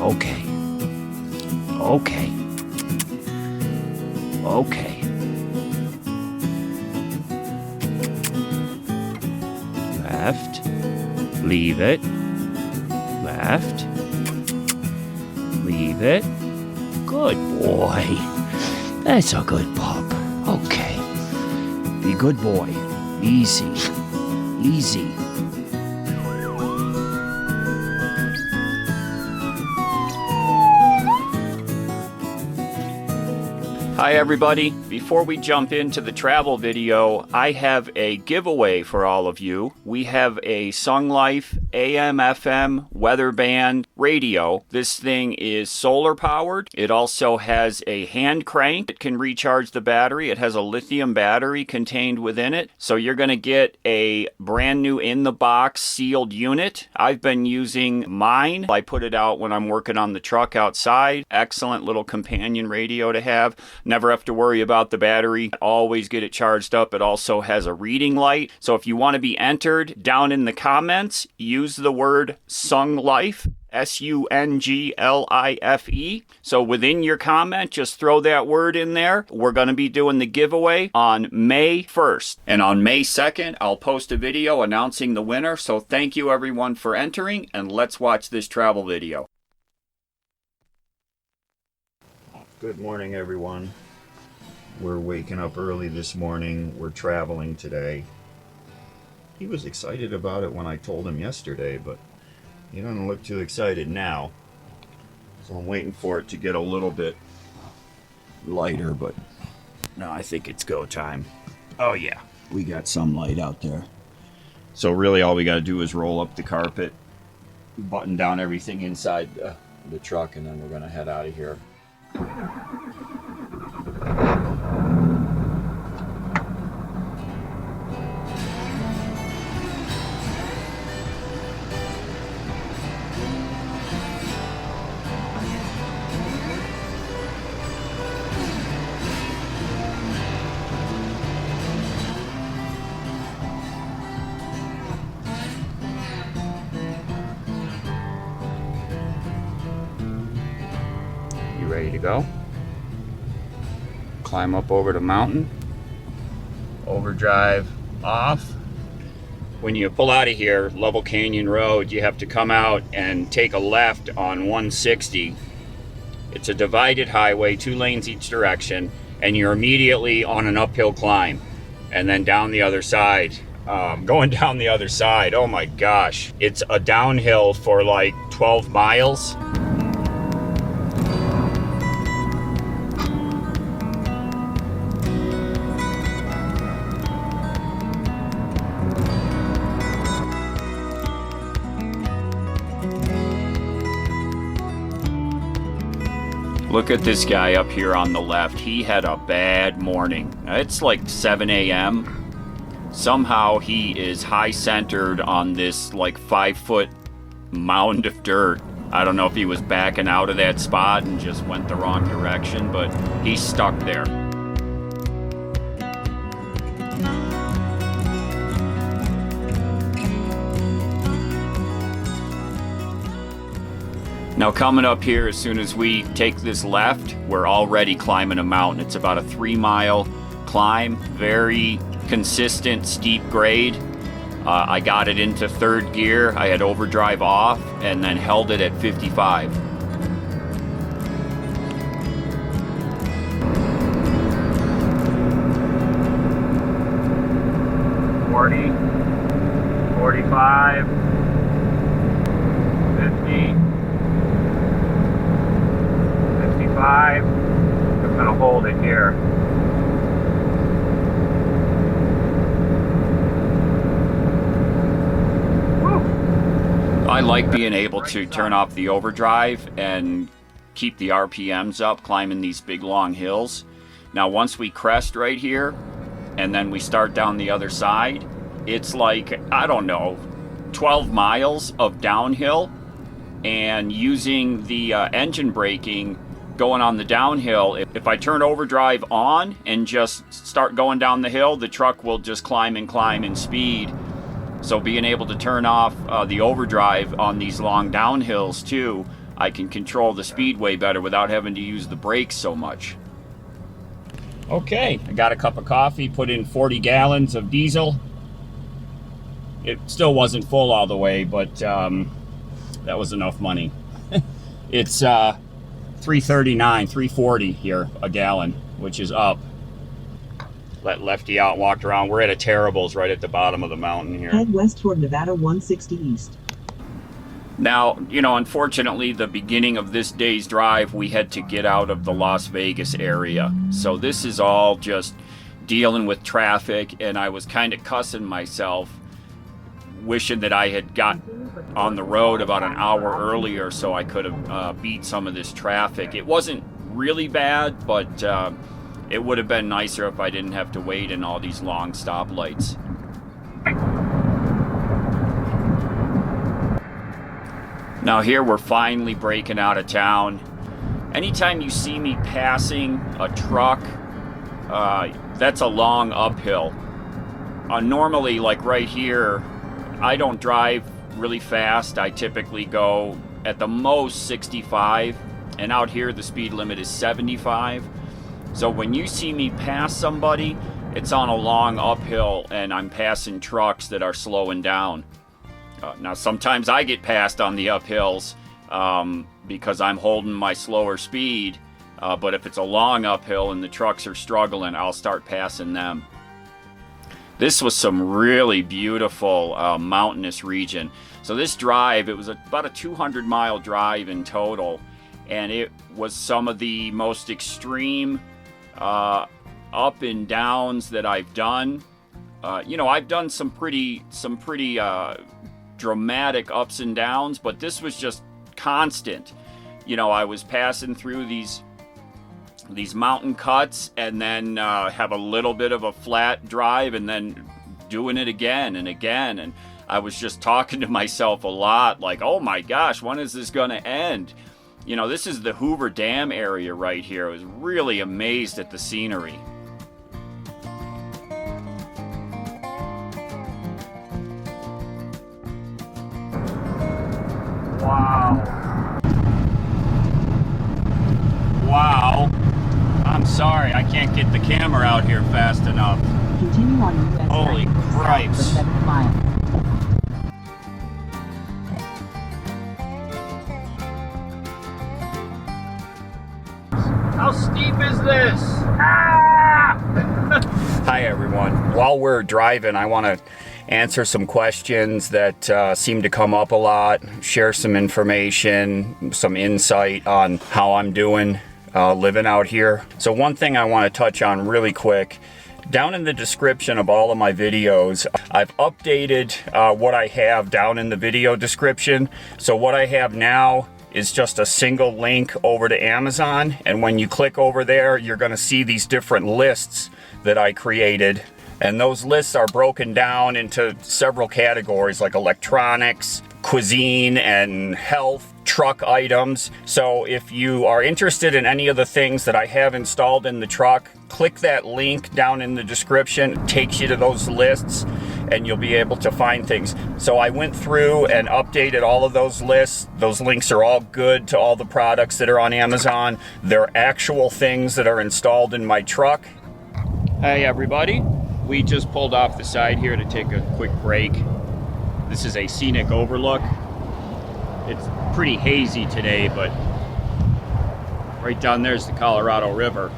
Okay. Okay. Okay. Left. Leave it. Left. Leave it. Good boy. That's a good pup. Okay. Be a good boy. Easy. Easy. Hi everybody, before we jump into the travel video, I have a giveaway for all of you. We have a SUNGLIFE AM/FM weather band radio. This thing is solar powered. It also has a hand crank. It can recharge the battery. It has a lithium battery contained within it. So you're going to get a brand new in the box sealed unit. I've been using mine. I put it out when I'm working on the truck outside. Excellent little companion radio to have. Never have to worry about the battery. Always get it charged up. It also has a reading light. So if you want to be entered, down in the comments, use the word SUNGLIFE, SUNGLIFE. So within your comment, just throw that word in there. We're going to be doing the giveaway on May 1st. And on May 2nd, I'll post a video announcing the winner. So thank you everyone for entering, and let's watch this travel video. Good morning everyone. We're waking up early this morning. We're traveling today. He was excited about it when I told him yesterday, but he doesn't look too excited now. So I'm waiting for it to get a little bit lighter, but no, I think it's go time. Oh yeah, we got some light out there. So really all we got to do is roll up the carpet, button down everything inside the truck, and then we're going to head out of here. You ready to go? Climb up over the mountain, overdrive off. When you pull out of here, Level Canyon Road, you have to come out and take a left on 160. It's a divided highway, 2 lanes each direction, and you're immediately on an uphill climb. And then down the other side, going down the other side, oh my gosh, it's a downhill for like 12 miles. Look at this guy up here on the left. He had a bad morning. It's like 7 a.m. Somehow he is high centered on this like 5-foot mound of dirt. I don't know if he was backing out of that spot and just went the wrong direction, but he's stuck there. Now coming up here, as soon as we take this left, we're already climbing a mountain. It's about a 3-mile climb, very consistent, steep grade. I got it into 3rd gear. I had overdrive off and then held it at 55. $40, $45, $50. 55. I'm going to hold it here. Woo. I like being able to turn off the overdrive and keep the RPMs up climbing these big long hills. Now once we crest right here and then we start down the other side, it's like, I don't know, 12 miles of downhill, and using the engine braking going on the downhill, if I turn overdrive on and just start going down the hill, the truck will just climb and climb in speed. So being able to turn off the overdrive on these long downhills too, I can control the speed way better without having to use the brakes so much. Okay, I got a cup of coffee, put in 40 gallons of diesel. It still wasn't full all the way, but that was enough money. It's $3.39, $3.40 here a gallon, which is up. Let Lefty out and walked around. We're at a Terrible's right at the bottom of the mountain here. Head west toward Nevada 160 East. Now, you know, unfortunately, the beginning of this day's drive, we had to get out of the Las Vegas area. So this is all just dealing with traffic, and I was kind of cussing myself, wishing that I had got on the road about an hour earlier so I could have beat some of this traffic. It wasn't really bad, but it would have been nicer if I didn't have to wait in all these long stoplights. Now here we're finally breaking out of town. Anytime you see me passing a truck, that's a long uphill. Normally, like right here, I don't drive really fast. I typically go at the most 65, and out here the speed limit is 75. So when you see me pass somebody, it's on a long uphill and I'm passing trucks that are slowing down. Now sometimes I get passed on the uphills because I'm holding my slower speed, but if it's a long uphill and the trucks are struggling, I'll start passing them. This was some really beautiful mountainous region. So this drive, it was about a 200-mile drive in total, and it was some of the most extreme up and downs that I've done. You know, I've done some pretty dramatic ups and downs, but this was just constant. You know, I was passing through these mountain cuts and then have a little bit of a flat drive and then doing it again and again, and I was just talking to myself a lot like, oh my gosh, when is this gonna end? You know, this is the Hoover Dam area right here. I was really amazed at the scenery. Wow. Wow. I'm sorry, I can't get the camera out here fast enough. Continue on US Holy cripes. 7 miles. How steep is this? Ah! Hi everyone. While we're driving, I want to answer some questions that seem to come up a lot, share some information, some insight on how I'm doing living out here. So one thing I want to touch on really quick, down in the description of all of my videos, I've updated what I have down in the video description. So what I have now is just a single link over to Amazon, and when you click over there, you're going to see these different lists that I created, and those lists are broken down into several categories like electronics, cuisine, and health, truck items. So if you are interested in any of the things that I have installed in the truck, click that link down in the description. It takes you to those lists and you'll be able to find things. So I went through and updated all of those lists. Those links are all good to all the products that are on Amazon. They're actual things that are installed in my truck. Hey everybody, we just pulled off the side here to take a quick break. This is a Scenic overlook. It's pretty hazy today, but right down there's the Colorado River.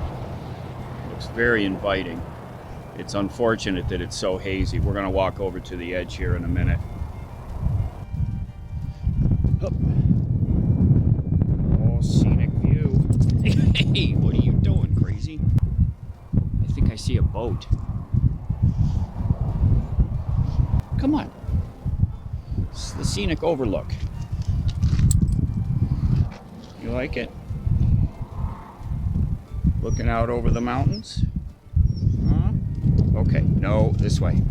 Looks very inviting. It's unfortunate that it's so hazy. We're gonna walk over to the edge here in a minute. Oh, scenic view. Hey, what are you doing, crazy? I think I see a boat. Come on. It's the Scenic overlook. You like it? Looking out over the mountains? Okay, no, this way.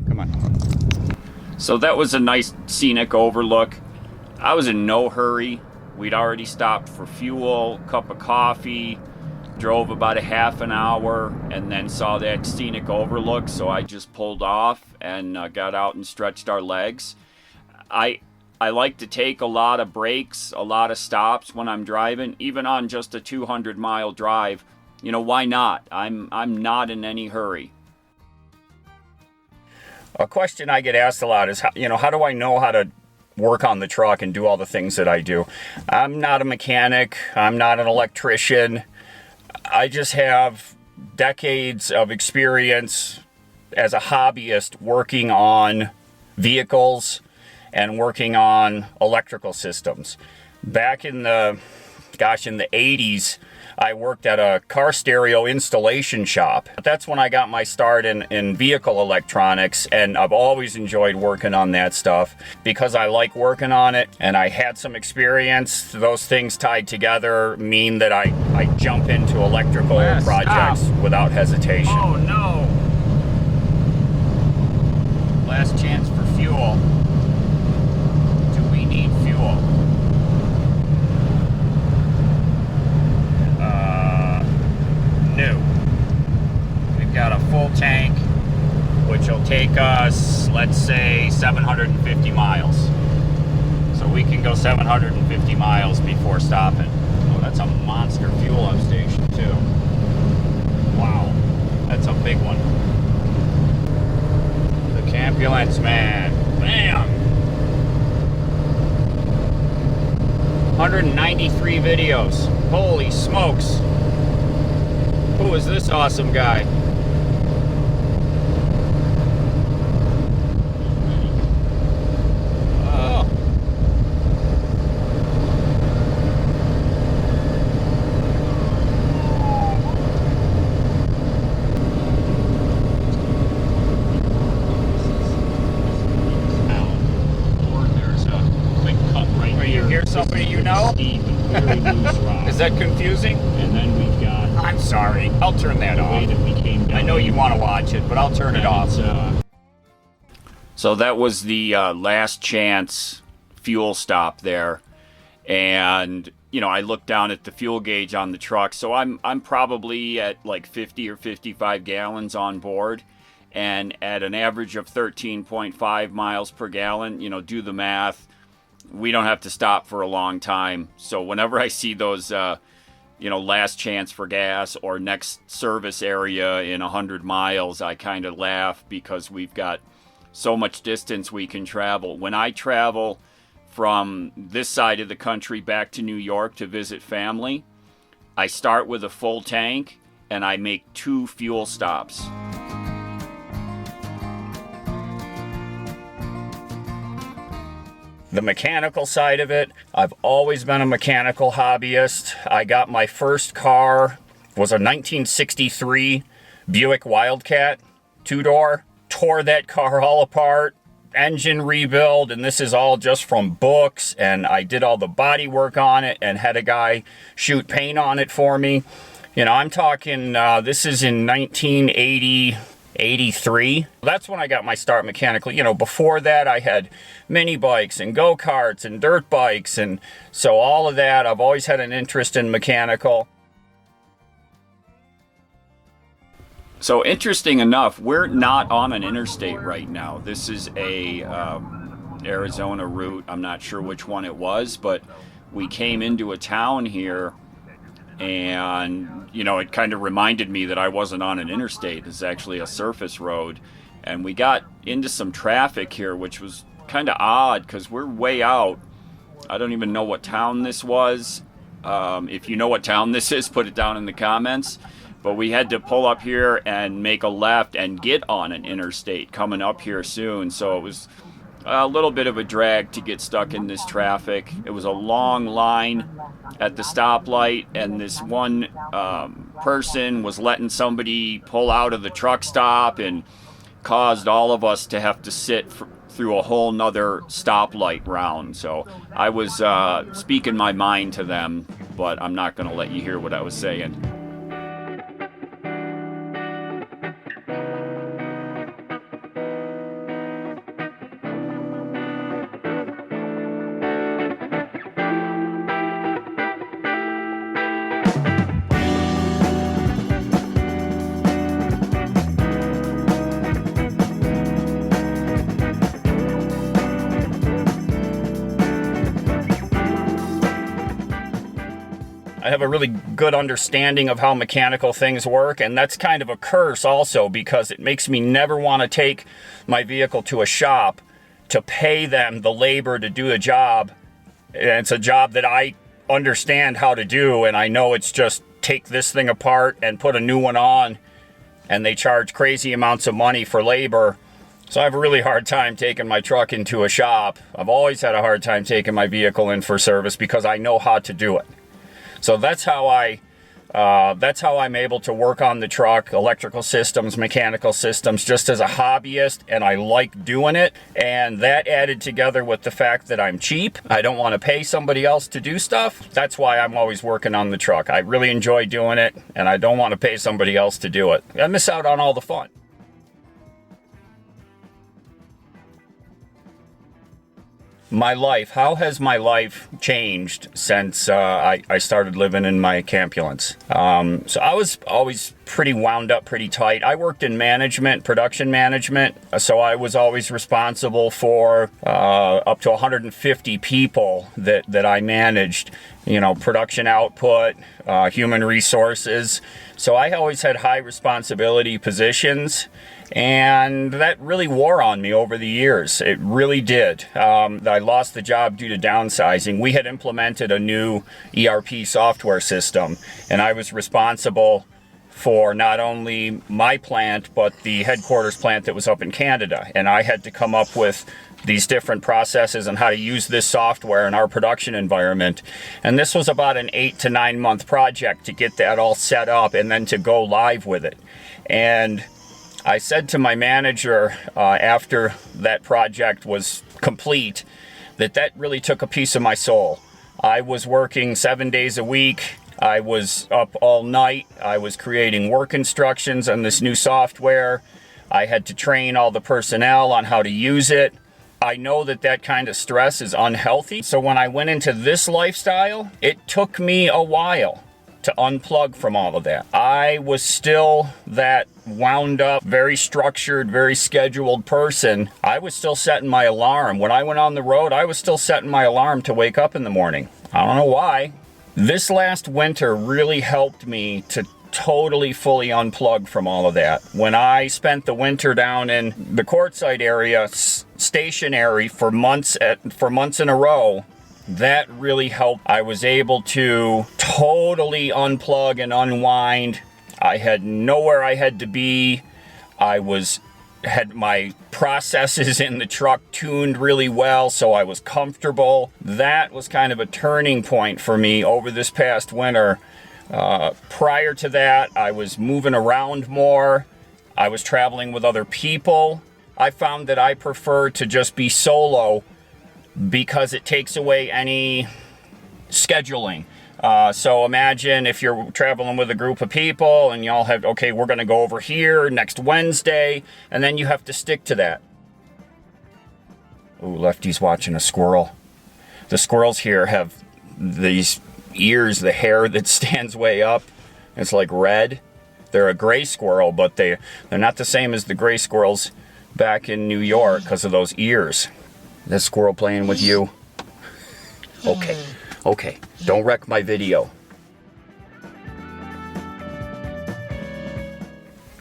Come on. So that was a nice scenic overlook. I was in no hurry. We'd already stopped for fuel, cup of coffee, drove about a half an hour, and then saw that scenic overlook, so I just pulled off and got out and stretched our legs. I like to take a lot of breaks, a lot of stops when I'm driving, even on just a 200-mile drive. You know, why not? I'm not in any hurry. A question I get asked a lot is, how do I know how to work on the truck and do all the things that I do? I'm not a mechanic. I'm not an electrician. I just have decades of experience as a hobbyist working on vehicles and working on electrical systems. Back in the 80s, I worked at a car stereo installation shop. That's when I got my start in vehicle electronics, and I've always enjoyed working on that stuff because I like working on it and I had some experience. Those things tied together mean that I jump into electrical projects without hesitation. Oh no! Last chance for fuel. Do we need fuel? No. We've got a full tank, which will take us, let's say, 750 miles. So we can go 750 miles before stopping. Oh, that's a monster fuel up station too. Wow, that's a big one. The Campulance, man. Bam! 193 videos. Holy smokes. Who is this awesome guy? Oh. There's a big cut right here. You hear somebody you know? Is that confusing? And then we've got... I'm sorry. I'll turn that off. I know you want to watch it, but I'll turn it off. So that was the last chance fuel stop there. And, I looked down at the fuel gauge on the truck. So I'm probably at like 50 or 55 gallons on board. And at an average of 13.5 miles per gallon, do the math. We don't have to stop for a long time. So whenever I see those... last chance for gas or next service area in 100 miles, I kind of laugh because we've got so much distance we can travel. When I travel from this side of the country back to New York to visit family, I start with a full tank and I make 2 fuel stops. The mechanical side of it, I've always been a mechanical hobbyist. I got my first car, was a 1963 Buick Wildcat, 2-door. Tore that car all apart, engine rebuild, and this is all just from books, and I did all the body work on it and had a guy shoot paint on it for me. I'm talking, this is in 1980... 83. That's when I got my start mechanically. Before that I had mini bikes and go-karts and dirt bikes, and so all of that, I've always had an interest in mechanical. So interesting enough, we're not on an interstate right now. This is a Arizona route. I'm not sure which one it was, but we came into a town here. And, it kind of reminded me that I wasn't on an interstate. It's actually a surface road. And we got into some traffic here, which was kind of odd because we're way out. I don't even know what town this was. If you know what town this is, put it down in the comments. But we had to pull up here and make a left and get on an interstate coming up here soon. So it was a little bit of a drag to get stuck in this traffic. It was a long line at the stoplight, and this one person was letting somebody pull out of the truck stop and caused all of us to have to sit through a whole nother stoplight round. So I was speaking my mind to them, but I'm not going to let you hear what I was saying. I have a really good understanding of how mechanical things work, and that's kind of a curse also because it makes me never want to take my vehicle to a shop to pay them the labor to do a job. And it's a job that I understand how to do, and I know it's just take this thing apart and put a new one on, and they charge crazy amounts of money for labor. So I have a really hard time taking my truck into a shop. I've always had a hard time taking my vehicle in for service because I know how to do it. So that's how I'm able to work on the truck, electrical systems, mechanical systems, just as a hobbyist, and I like doing it. And that added together with the fact that I'm cheap, I don't want to pay somebody else to do stuff. That's why I'm always working on the truck. I really enjoy doing it, and I don't want to pay somebody else to do it. I miss out on all the fun. My life, how has my life changed since I started living in my Campulance? So I was always pretty wound up, pretty tight. I worked in management, production management, so I was always responsible for up to 150 people that I managed. You know, production output, human resources. So I always had high responsibility positions, and that really wore on me over the years. It really did. I lost the job due to downsizing. We had implemented a new ERP software system, and I was responsible for not only my plant, but the headquarters plant that was up in Canada. And I had to come up with these different processes and how to use this software in our production environment. And this was about an 8 to 9 month project to get that all set up and then to go live with it. And I said to my manager after that project was complete that really took a piece of my soul. I was working 7 days a week. I was up all night. I was creating work instructions on this new software. I had to train all the personnel on how to use it. I know that kind of stress is unhealthy. So when I went into this lifestyle, it took me a while to unplug from all of that. I was still that wound up, very structured, very scheduled person. I was still setting my alarm. When I went on the road, I was still setting my alarm to wake up in the morning. I don't know why. This last winter really helped me to totally fully unplug from all of that. When I spent the winter down in the Quartzsite area, stationary for months in a row, that really helped. I was able to totally unplug and unwind. I had nowhere I had to be. Had my processes in the truck tuned really well, so I was comfortable. That was kind of a turning point for me over this past winter. Prior to that, I was moving around more. I was traveling with other people. I found that I prefer to just be solo because it takes away any scheduling. So imagine if you're traveling with a group of people and y'all have, okay, we're going to go over here next Wednesday, and then you have to stick to that. Ooh, Lefty's watching a squirrel. The squirrels here have these ears, the hair that stands way up. It's like red. They're a gray squirrel, but they're not the same as the gray squirrels back in New York because of those ears. This squirrel playing with you? Okay, don't wreck my video.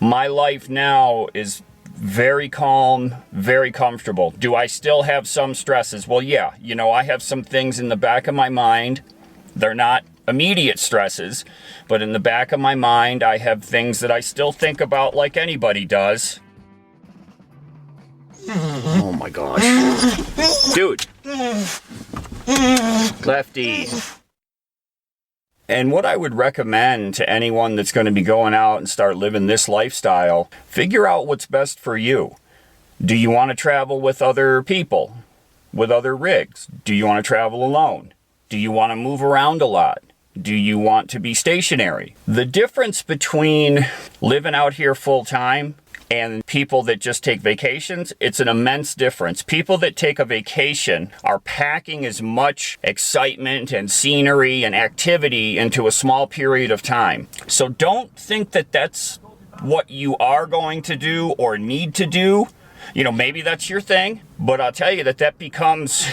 My life now is very calm, very comfortable. Do I still have some stresses? Well, yeah, I have some things in the back of my mind. They're not immediate stresses, but in the back of my mind, I have things that I still think about like anybody does. Oh my gosh. Dude. Lefty. And what I would recommend to anyone that's going to be going out and start living this lifestyle, figure out what's best for you. Do you want to travel with other people, with other rigs? Do you want to travel alone? Do you want to move around a lot? Do you want to be stationary? The difference between living out here full time and people that just take vacations, it's an immense difference. People that take a vacation are packing as much excitement and scenery and activity into a small period of time. So don't think that that's what you are going to do or need to do. Maybe that's your thing, but I'll tell you that becomes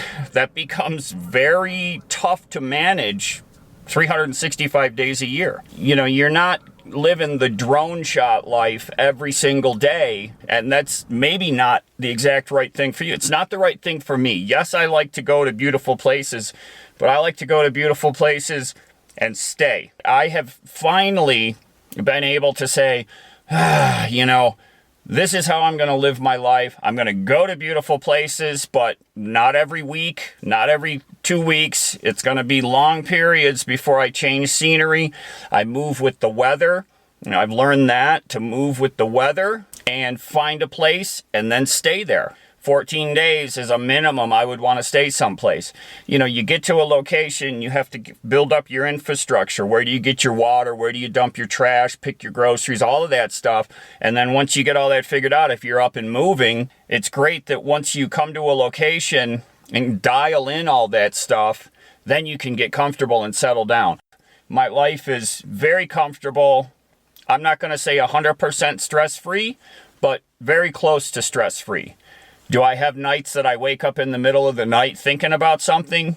very tough to manage 365 days a year. You know, you're not living the drone shot life every single day, and that's maybe not the exact right thing for you. It's not the right thing for me. Yes, I like to go to beautiful places, but I like to go to beautiful places and stay. I have finally been able to say, you know, this is how I'm going to live my life. I'm going to go to beautiful places, but not every week, not every 2 weeks. It's going to be long periods before I change scenery. I move with the weather. You know, I've learned that, to move with the weather and find a place and then stay there. 14 days is a minimum I would want to stay someplace. You know, you get to a location, you have to build up your infrastructure. Where do you get your water? Where do you dump your trash? Pick your groceries, all of that stuff. And then once you get all that figured out, if you're up and moving, it's great that once you come to a location and dial in all that stuff, then you can get comfortable and settle down. My life is very comfortable. I'm not going to say 100% stress-free, but very close to stress-free. Do I have nights that I wake up in the middle of the night thinking about something?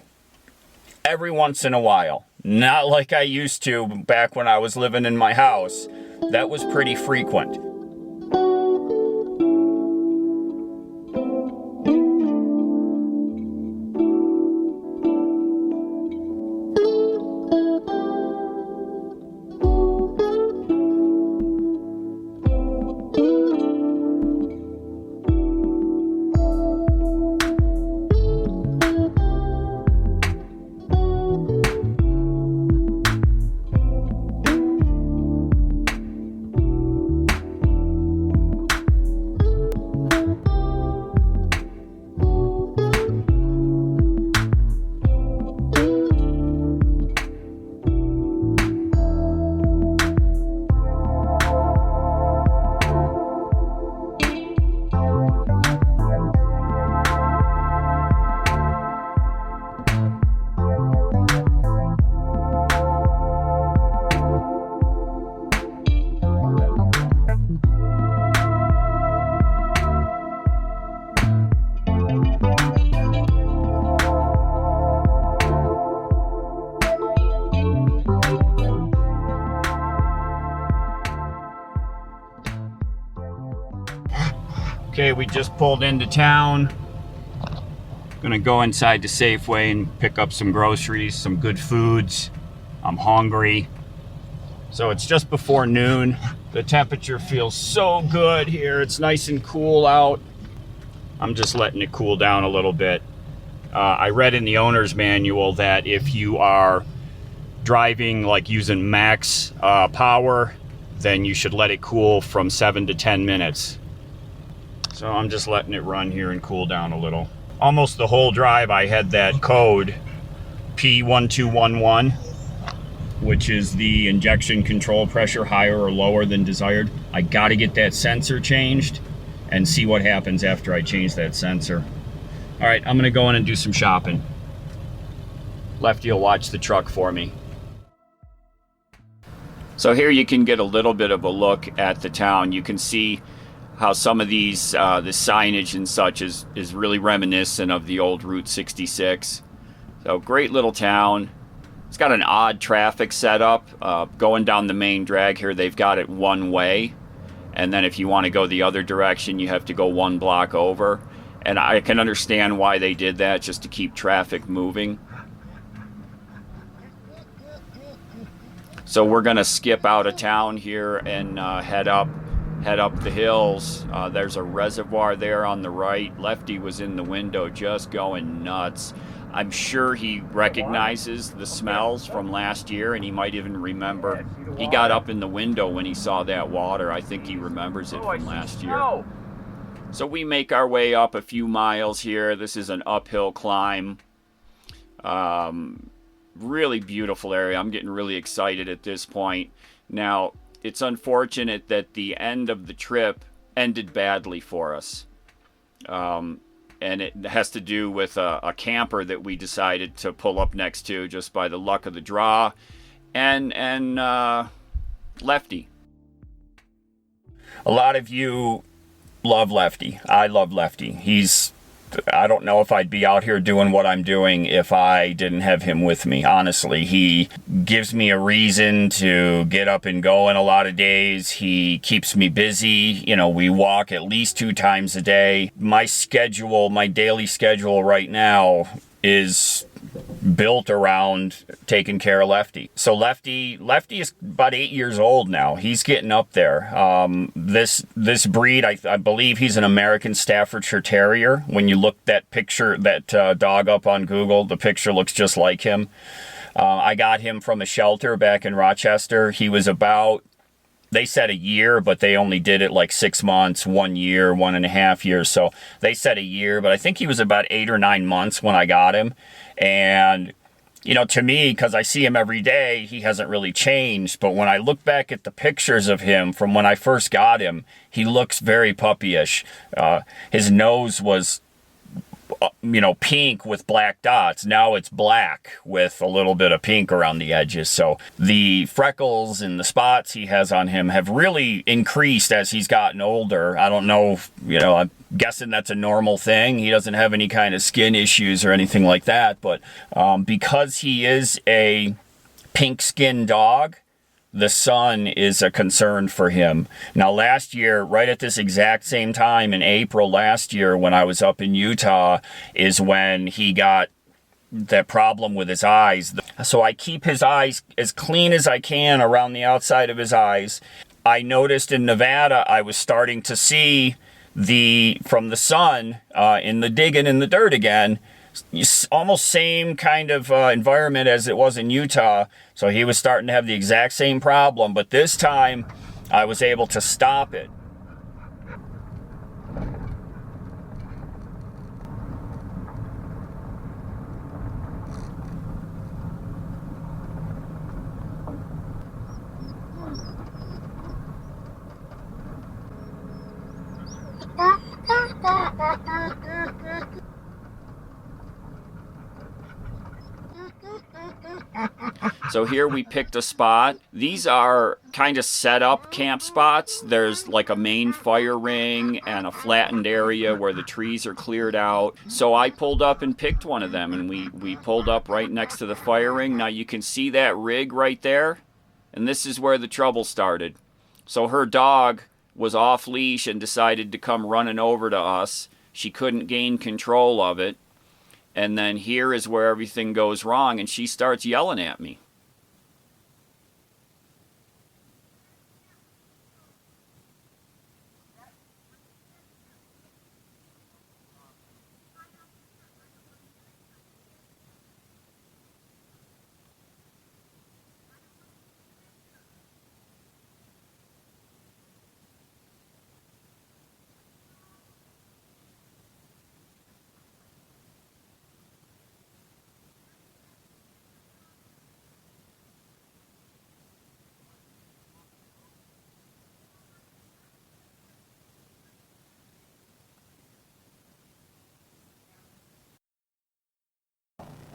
Every once in a while. Not like I used to back when I was living in my house. That was pretty frequent. Okay, we just pulled into town. Gonna go inside to Safeway and pick up some groceries, some good foods. I'm hungry. So it's just before noon. The temperature feels so good here. It's nice and cool out. I'm just letting it cool down a little bit. I read in the owner's manual that if you are driving like using max power, then you should let it cool from 7 to 10 minutes. So I'm just letting it run here and cool down a little. Almost the whole drive I had that code P1211, which is the injection control pressure higher or lower than desired. I gotta get that sensor changed and see what happens after I change that sensor. All right, I'm gonna go in and do some shopping. Lefty will watch the truck for me. So here you can get a little bit of a look at the town. You can see how some of these, the signage and such is really reminiscent of the old Route 66. So great little town. It's got an odd traffic setup. Going down the main drag here, they've got it one way. And then if you want to go the other direction, you have to go 1 block over. And I can understand why they did that, just to keep traffic moving. So we're gonna skip out of town here and head up the hills. There's a reservoir there on the right. Lefty was in the window just going nuts. I'm sure he recognizes the smells from last year, and he might even remember. He got up in the window when he saw that water. I think he remembers it from last year. So we make our way up a few miles here. This is an uphill climb. Really beautiful area. I'm getting really excited at this point. Now, it's unfortunate that the end of the trip ended badly for us. And it has to do with a camper that we decided to pull up next to just by the luck of the draw. And Lefty. A lot of you love Lefty. I love Lefty. He's I don't know if I'd be out here doing what I'm doing if I didn't have him with me. Honestly, he gives me a reason to get up and go in a lot of days. He keeps me busy. You know, we walk at least 2 times a day. My schedule, my daily schedule right now is built around taking care of Lefty. So Lefty is about 8 years old now. He's getting up there. This breed, I believe he's an American Staffordshire Terrier. When you look that dog up on Google, the picture looks just like him. I got him from a shelter back in Rochester. He was about, they said a year, but they only did it like 6 months, 1 year, 1.5 years. So they said a year, but I think he was about 8 or 9 months when I got him. And, you know, to me, because I see him every day, he hasn't really changed. But when I look back at the pictures of him from when I first got him, he looks very puppyish. His nose was, you know, pink with black dots. Now it's black with a little bit of pink around the edges. So the freckles and the spots he has on him have really increased as he's gotten older. I don't know, you know, I'm guessing that's a normal thing. He doesn't have any kind of skin issues or anything like that. But because he is a pink skin dog, the sun is a concern for him. Now, last year, right at this exact same time in April last year when I was up in Utah, is when he got that problem with his eyes. So I keep his eyes as clean as I can around the outside of his eyes. I noticed in Nevada, I was starting to see from the sun in the digging in the dirt again, almost same kind of environment as it was in Utah. So he was starting to have the exact same problem, but this time I was able to stop it. So here we picked a spot. These are kind of set up camp spots. There's like a main fire ring and a flattened area where the trees are cleared out. So I pulled up and picked one of them, and we pulled up right next to the fire ring. Now you can see that rig right there, and this is where the trouble started. So her dog was off leash and decided to come running over to us. She couldn't gain control of it. And then here is where everything goes wrong, and she starts yelling at me.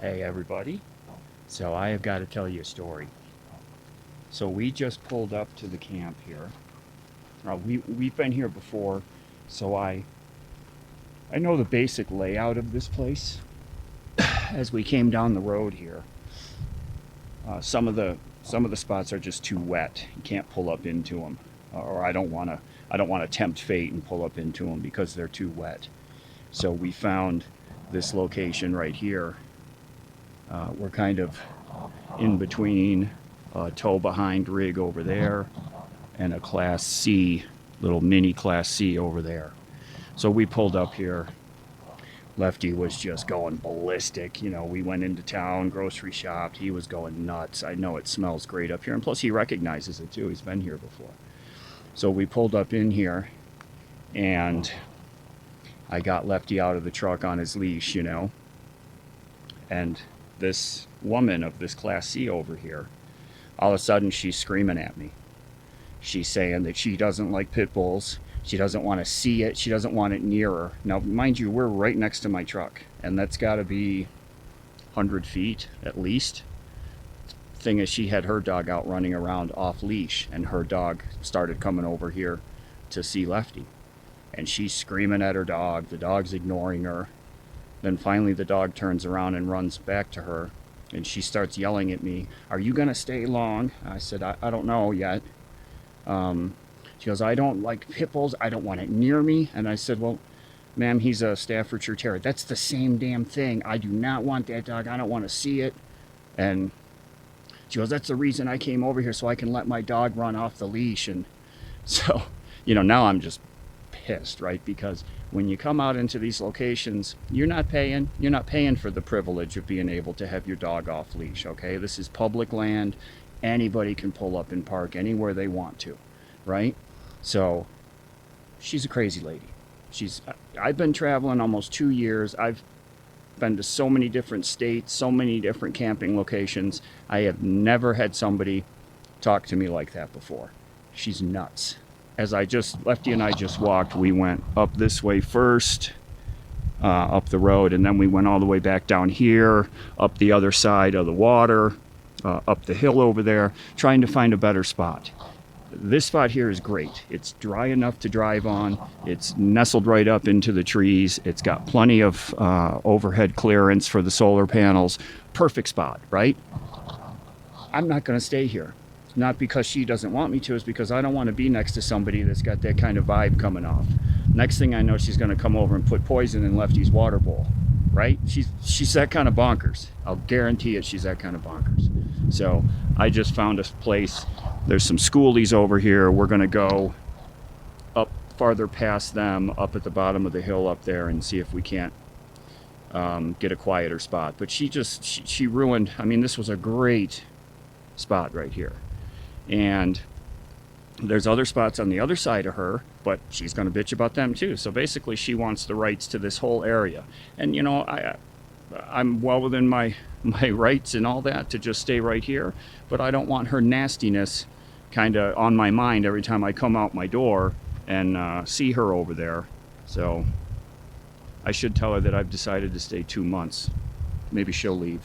Hey everybody, so I have got to tell you a story. So we just pulled up to the camp here. We've been here before, so I know the basic layout of this place. As we came down the road here, some of the spots are just too wet. You can't pull up into them, or I don't want to tempt fate and pull up into them because they're too wet. So we found this location right here. We're kind of in between a tow behind rig over there and a Class C, little mini Class C over there. So we pulled up here. Lefty was just going ballistic. You know, we went into town, grocery shopped. He was going nuts. I know it smells great up here. And plus he recognizes it too. He's been here before. So we pulled up in here and I got Lefty out of the truck on his leash, you know. And this woman of this Class C over here, all of a sudden she's screaming at me. She's saying that she doesn't like pit bulls. She doesn't want to see it. She doesn't want it near her. Now, mind you, we're right next to my truck, and that's got to be 100 feet at least. Thing is, she had her dog out running around off leash, and her dog started coming over here to see Lefty. And she's screaming at her dog. The dog's ignoring her. Then finally the dog turns around and runs back to her, and she starts yelling at me, "Are you gonna stay long?" I said, I don't know yet. She goes, "I don't like pit bulls, I don't want it near me." And I said, "Well, ma'am, he's a Staffordshire Terrier. That's the same damn thing. I do not want that dog. I don't want to see it." And she goes, "That's the reason I came over here, so I can let my dog run off the leash." And so, now I'm just pissed, right? Because when you come out into these locations, you're not paying for the privilege of being able to have your dog off leash, okay? This is public land. Anybody can pull up and park anywhere they want to, right? So she's a crazy lady. I've been traveling almost 2 years. I've been to so many different states, so many different camping locations. I have never had somebody talk to me like that before. She's nuts. Lefty and I just walked. We went up this way first, up the road, and then we went all the way back down here, up the other side of the water, up the hill over there, trying to find a better spot. This spot here is great. It's dry enough to drive on. It's nestled right up into the trees. It's got plenty of overhead clearance for the solar panels. Perfect spot, right? I'm not going to stay here. Not because she doesn't want me to, it's because I don't want to be next to somebody that's got that kind of vibe coming off. Next thing I know, she's going to come over and put poison in Lefty's water bowl, right? She's that kind of bonkers. I'll guarantee it, she's that kind of bonkers. So I just found a place. There's some schoolies over here. We're going to go up farther past them, up at the bottom of the hill up there, and see if we can't get a quieter spot. But she ruined, this was a great spot right here. And there's other spots on the other side of her, but she's going to bitch about them too. So basically she wants the rights to this whole area. And I'm well within my rights and all that to just stay right here, but I don't want her nastiness kind of on my mind every time I come out my door and see her over there. So I should tell her that I've decided to stay 2 months. Maybe she'll leave.